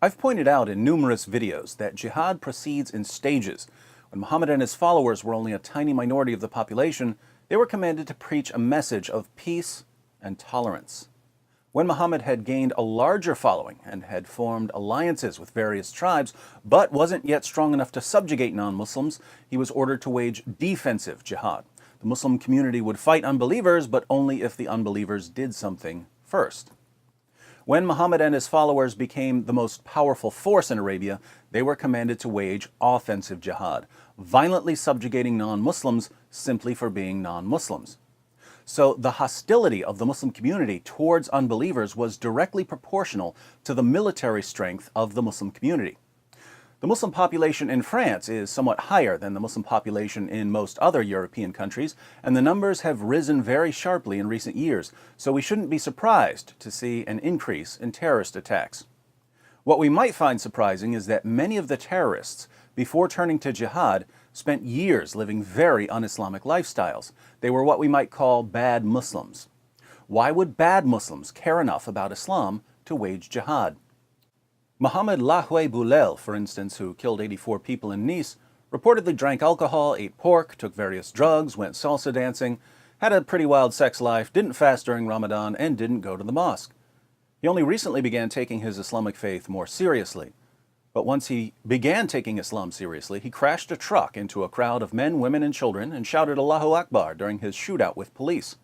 I've pointed out in numerous videos that jihad proceeds in stages. When Muhammad and his followers were only a tiny minority of the population, they were commanded to preach a message of peace and tolerance. When Muhammad had gained a larger following and had formed alliances with various tribes, but wasn't yet strong enough to subjugate non-Muslims, he was ordered to wage defensive jihad. The Muslim community would fight unbelievers, but only if the unbelievers did something first. When Muhammad and his followers became the most powerful force in Arabia, they were commanded to wage offensive jihad, violently subjugating non-Muslims simply for being non-Muslims. So the hostility of the Muslim community towards unbelievers was directly proportional to the military strength of the Muslim community. The Muslim population in France is somewhat higher than the Muslim population in most other European countries, and the numbers have risen very sharply in recent years, so we shouldn't be surprised to see an increase in terrorist attacks. What we might find surprising is that many of the terrorists, before turning to jihad, spent years living very un-Islamic lifestyles. They were what we might call bad Muslims. Why would bad Muslims care enough about Islam to wage jihad? Mohammed Lahwe Boulel, for instance, who killed 84 people in Nice, reportedly drank alcohol, ate pork, took various drugs, went salsa dancing, had a pretty wild sex life, didn't fast during Ramadan, and didn't go to the mosque. He only recently began taking his Islamic faith more seriously. But once he began taking Islam seriously, he crashed a truck into a crowd of men, women, and children and shouted Allahu Akbar during his shootout with police.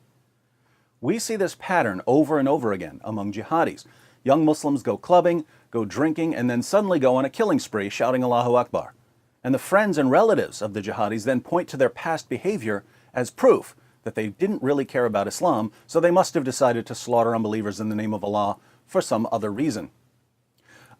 We see this pattern over and over again among jihadis. Young Muslims go clubbing, go drinking, and then suddenly go on a killing spree shouting Allahu Akbar. And the friends and relatives of the jihadis then point to their past behavior as proof that they didn't really care about Islam, so they must have decided to slaughter unbelievers in the name of Allah for some other reason.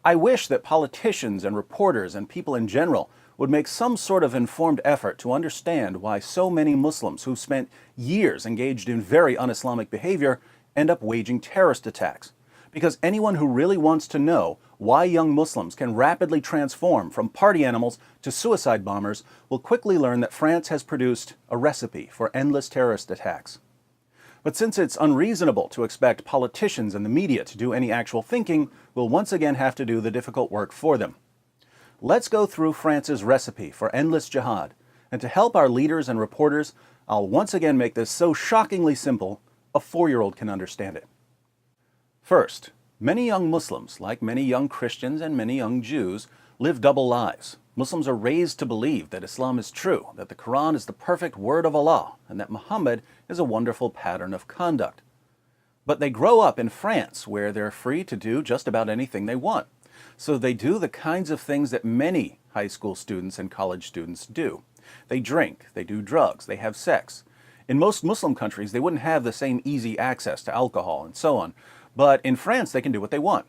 I wish that politicians and reporters and people in general would make some sort of informed effort to understand why so many Muslims who've spent years engaged in very un-Islamic behavior end up waging terrorist attacks. Because anyone who really wants to know why young Muslims can rapidly transform from party animals to suicide bombers will quickly learn that France has produced a recipe for endless terrorist attacks. But since it's unreasonable to expect politicians and the media to do any actual thinking, we'll once again have to do the difficult work for them. Let's go through France's recipe for endless jihad, and to help our leaders and reporters, I'll once again make this so shockingly simple, a 4-year-old can understand it. First, many young Muslims, like many young Christians and many young Jews, live double lives. Muslims are raised to believe that Islam is true, that the Quran is the perfect word of Allah, and that Muhammad is a wonderful pattern of conduct. But they grow up in France, where they're free to do just about anything they want. So they do the kinds of things that many high school students and college students do. They drink, they do drugs, they have sex. In most Muslim countries, they wouldn't have the same easy access to alcohol and so on. But in France, they can do what they want.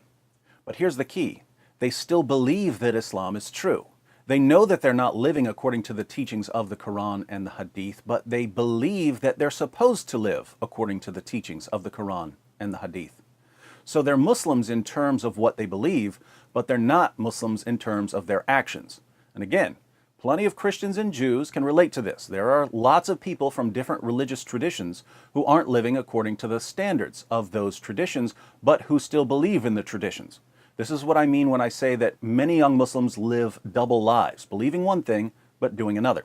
But here's the key. They still believe that Islam is true. They know that they're not living according to the teachings of the Quran and the Hadith, but they believe that they're supposed to live according to the teachings of the Quran and the Hadith. So they're Muslims in terms of what they believe, but they're not Muslims in terms of their actions. And again, plenty of Christians and Jews can relate to this. There are lots of people from different religious traditions who aren't living according to the standards of those traditions, but who still believe in the traditions. This is what I mean when I say that many young Muslims live double lives, believing one thing, but doing another.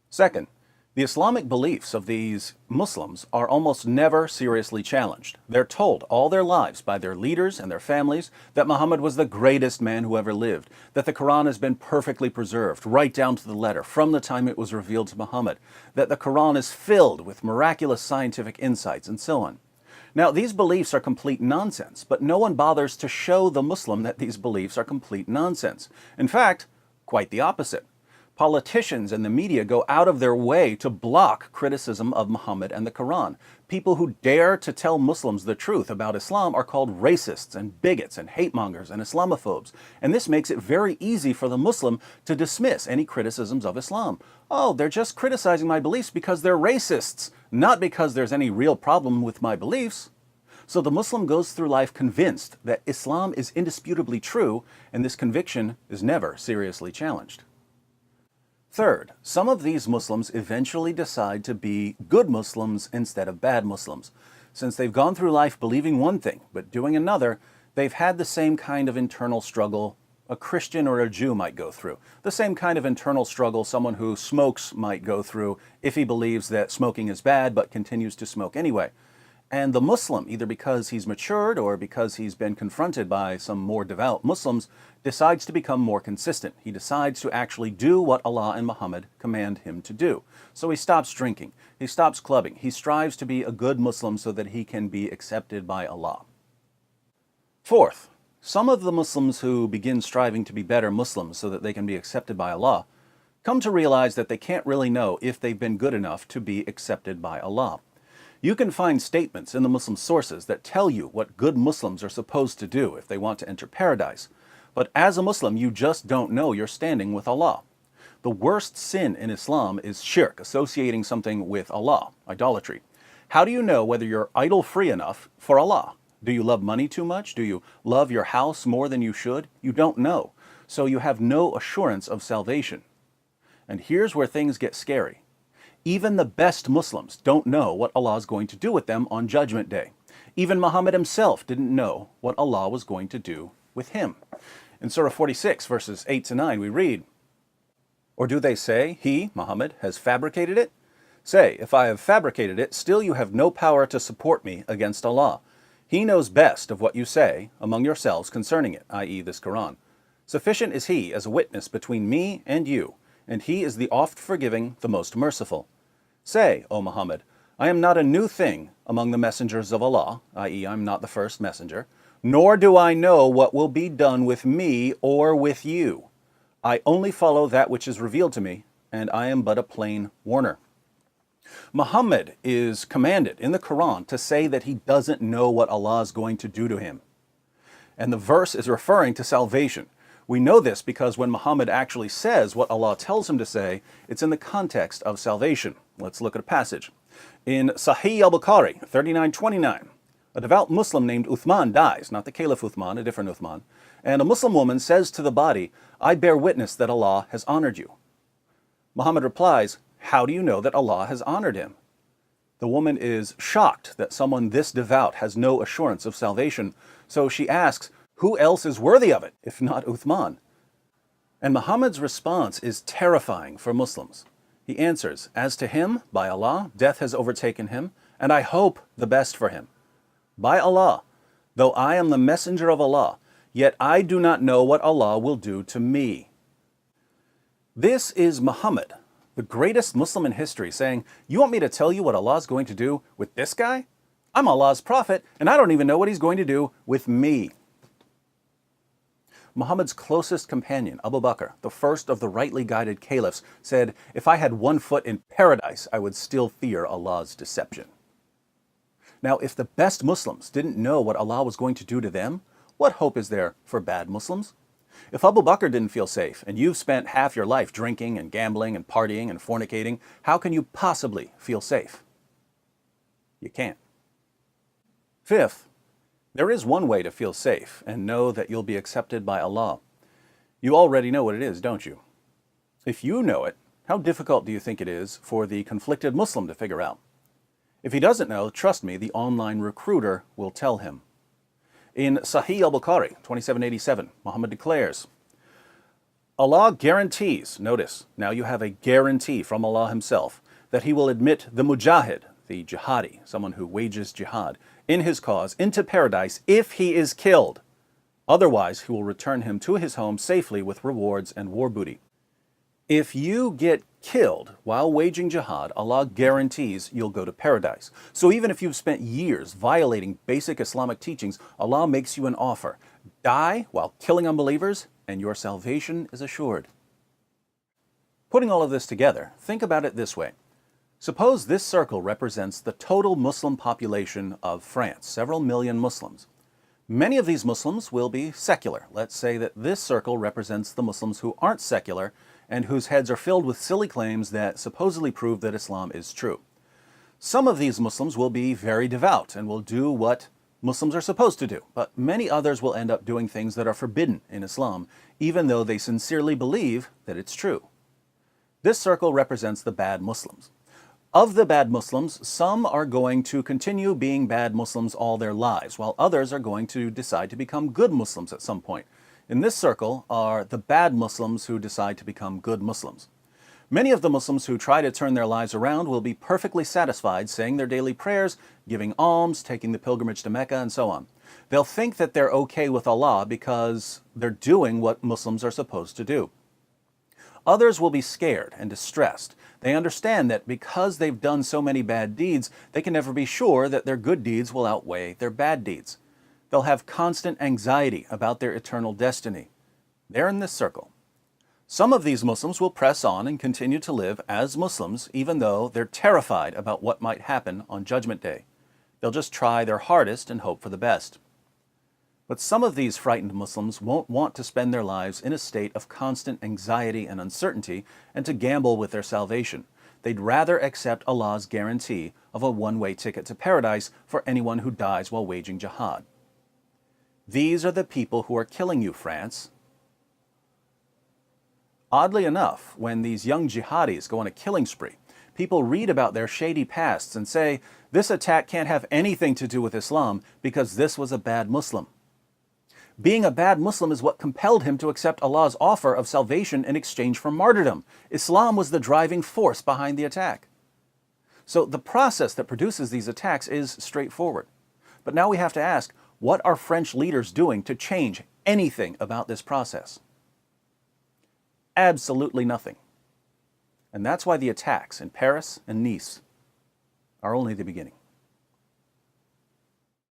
Second, the Islamic beliefs of these Muslims are almost never seriously challenged. They're told all their lives by their leaders and their families that Muhammad was the greatest man who ever lived, that the Quran has been perfectly preserved, right down to the letter, from the time it was revealed to Muhammad, that the Quran is filled with miraculous scientific insights, and so on. Now, these beliefs are complete nonsense, but no one bothers to show the Muslim that these beliefs are complete nonsense. In fact, quite the opposite. Politicians and the media go out of their way to block criticism of Muhammad and the Quran. People who dare to tell Muslims the truth about Islam are called racists and bigots and hate mongers and Islamophobes. And this makes it very easy for the Muslim to dismiss any criticisms of Islam. Oh, they're just criticizing my beliefs because they're racists, not because there's any real problem with my beliefs. So the Muslim goes through life convinced that Islam is indisputably true, and this conviction is never seriously challenged. Third, some of these Muslims eventually decide to be good Muslims instead of bad Muslims. Since they've gone through life believing one thing but doing another, They've had the same kind of internal struggle a Christian or a Jew might go through. The same kind of internal struggle someone who smokes might go through if he believes that smoking is bad but continues to smoke anyway. And the Muslim, either because he's matured or because he's been confronted by some more devout Muslims, decides to become more consistent. He decides to actually do what Allah and Muhammad command him to do. So he stops drinking, he stops clubbing, he strives to be a good Muslim so that he can be accepted by Allah. Fourth, some of the Muslims who begin striving to be better Muslims so that they can be accepted by Allah come to realize that they can't really know if they've been good enough to be accepted by Allah. You can find statements in the Muslim sources that tell you what good Muslims are supposed to do if they want to enter paradise. But as a Muslim, you just don't know you're standing with Allah. The worst sin in Islam is shirk, associating something with Allah, idolatry. How do you know whether you're idol-free enough for Allah? Do you love money too much? Do you love your house more than you should? You don't know. So you have no assurance of salvation. And here's where things get scary. Even the best Muslims don't know what Allah is going to do with them on Judgment Day. Even Muhammad himself didn't know what Allah was going to do with him. In Surah 46, verses 8 to 9, we read, "Or do they say, he, Muhammad, has fabricated it? Say, if I have fabricated it, still you have no power to support me against Allah. He knows best of what you say among yourselves concerning it," i.e. this Quran. "Sufficient is He as a witness between me and you, and He is the oft-forgiving, the most merciful. Say, O Muhammad, I am not a new thing among the messengers of Allah," i.e. I'm not the first messenger, "nor do I know what will be done with me or with you. I only follow that which is revealed to me, and I am but a plain warner." Muhammad is commanded in the Quran to say that he doesn't know what Allah is going to do to him. And the verse is referring to salvation. We know this because when Muhammad actually says what Allah tells him to say, it's in the context of salvation. Let's look at a passage. In Sahih al-Bukhari, 3929, a devout Muslim named Uthman dies, not the Caliph Uthman, a different Uthman, and a Muslim woman says to the body, "I bear witness that Allah has honored you." Muhammad replies, "How do you know that Allah has honored him?" The woman is shocked that someone this devout has no assurance of salvation, so she asks, who else is worthy of it, if not Uthman? And Muhammad's response is terrifying for Muslims. He answers, "As to him, by Allah, death has overtaken him, and I hope the best for him. By Allah, though I am the messenger of Allah, yet I do not know what Allah will do to me." This is Muhammad, the greatest Muslim in history, saying, "You want me to tell you what Allah is going to do with this guy? I'm Allah's prophet, and I don't even know what He's going to do with me." Muhammad's closest companion, Abu Bakr, the first of the rightly guided caliphs, said, "If I had one foot in paradise, I would still fear Allah's deception." Now, if the best Muslims didn't know what Allah was going to do to them, what hope is there for bad Muslims? If Abu Bakr didn't feel safe, and you've spent half your life drinking and gambling and partying and fornicating, how can you possibly feel safe? You can't. Fifth, there is one way to feel safe and know that you'll be accepted by Allah. You already know what it is, don't you? If you know it, how difficult do you think it is for the conflicted Muslim to figure out? If he doesn't know, trust me, the online recruiter will tell him. In Sahih al-Bukhari, 2787, Muhammad declares, Allah guarantees, notice, now you have a guarantee from Allah Himself, that He will admit the mujahid, the jihadi, someone who wages jihad, in his cause, into paradise if he is killed. Otherwise, He will return him to his home safely with rewards and war booty. If you get killed while waging jihad, Allah guarantees you'll go to paradise. So even if you've spent years violating basic Islamic teachings, Allah makes you an offer. Die while killing unbelievers, and your salvation is assured. Putting all of this together, think about it this way. Suppose this circle represents the total Muslim population of France, several million Muslims. Many of these Muslims will be secular. Let's say that this circle represents the Muslims who aren't secular and whose heads are filled with silly claims that supposedly prove that Islam is true. Some of these Muslims will be very devout and will do what Muslims are supposed to do, but many others will end up doing things that are forbidden in Islam, even though they sincerely believe that it's true. This circle represents the bad Muslims. Of the bad Muslims, some are going to continue being bad Muslims all their lives, while others are going to decide to become good Muslims at some point. In this circle are the bad Muslims who decide to become good Muslims. Many of the Muslims who try to turn their lives around will be perfectly satisfied saying their daily prayers, giving alms, taking the pilgrimage to Mecca, and so on. They'll think that they're okay with Allah because they're doing what Muslims are supposed to do. Others will be scared and distressed. They understand that because they've done so many bad deeds, they can never be sure that their good deeds will outweigh their bad deeds. They'll have constant anxiety about their eternal destiny. They're in this circle. Some of these Muslims will press on and continue to live as Muslims even though they're terrified about what might happen on Judgment Day. They'll just try their hardest and hope for the best. But some of these frightened Muslims won't want to spend their lives in a state of constant anxiety and uncertainty and to gamble with their salvation. They'd rather accept Allah's guarantee of a one-way ticket to paradise for anyone who dies while waging jihad. These are the people who are killing you, France. Oddly enough, when these young jihadis go on a killing spree, people read about their shady pasts and say, this attack can't have anything to do with Islam because this was a bad Muslim. Being a bad Muslim is what compelled him to accept Allah's offer of salvation in exchange for martyrdom. Islam was the driving force behind the attack. So the process that produces these attacks is straightforward. But now we have to ask, what are French leaders doing to change anything about this process? Absolutely nothing. And that's why the attacks in Paris and Nice are only the beginning.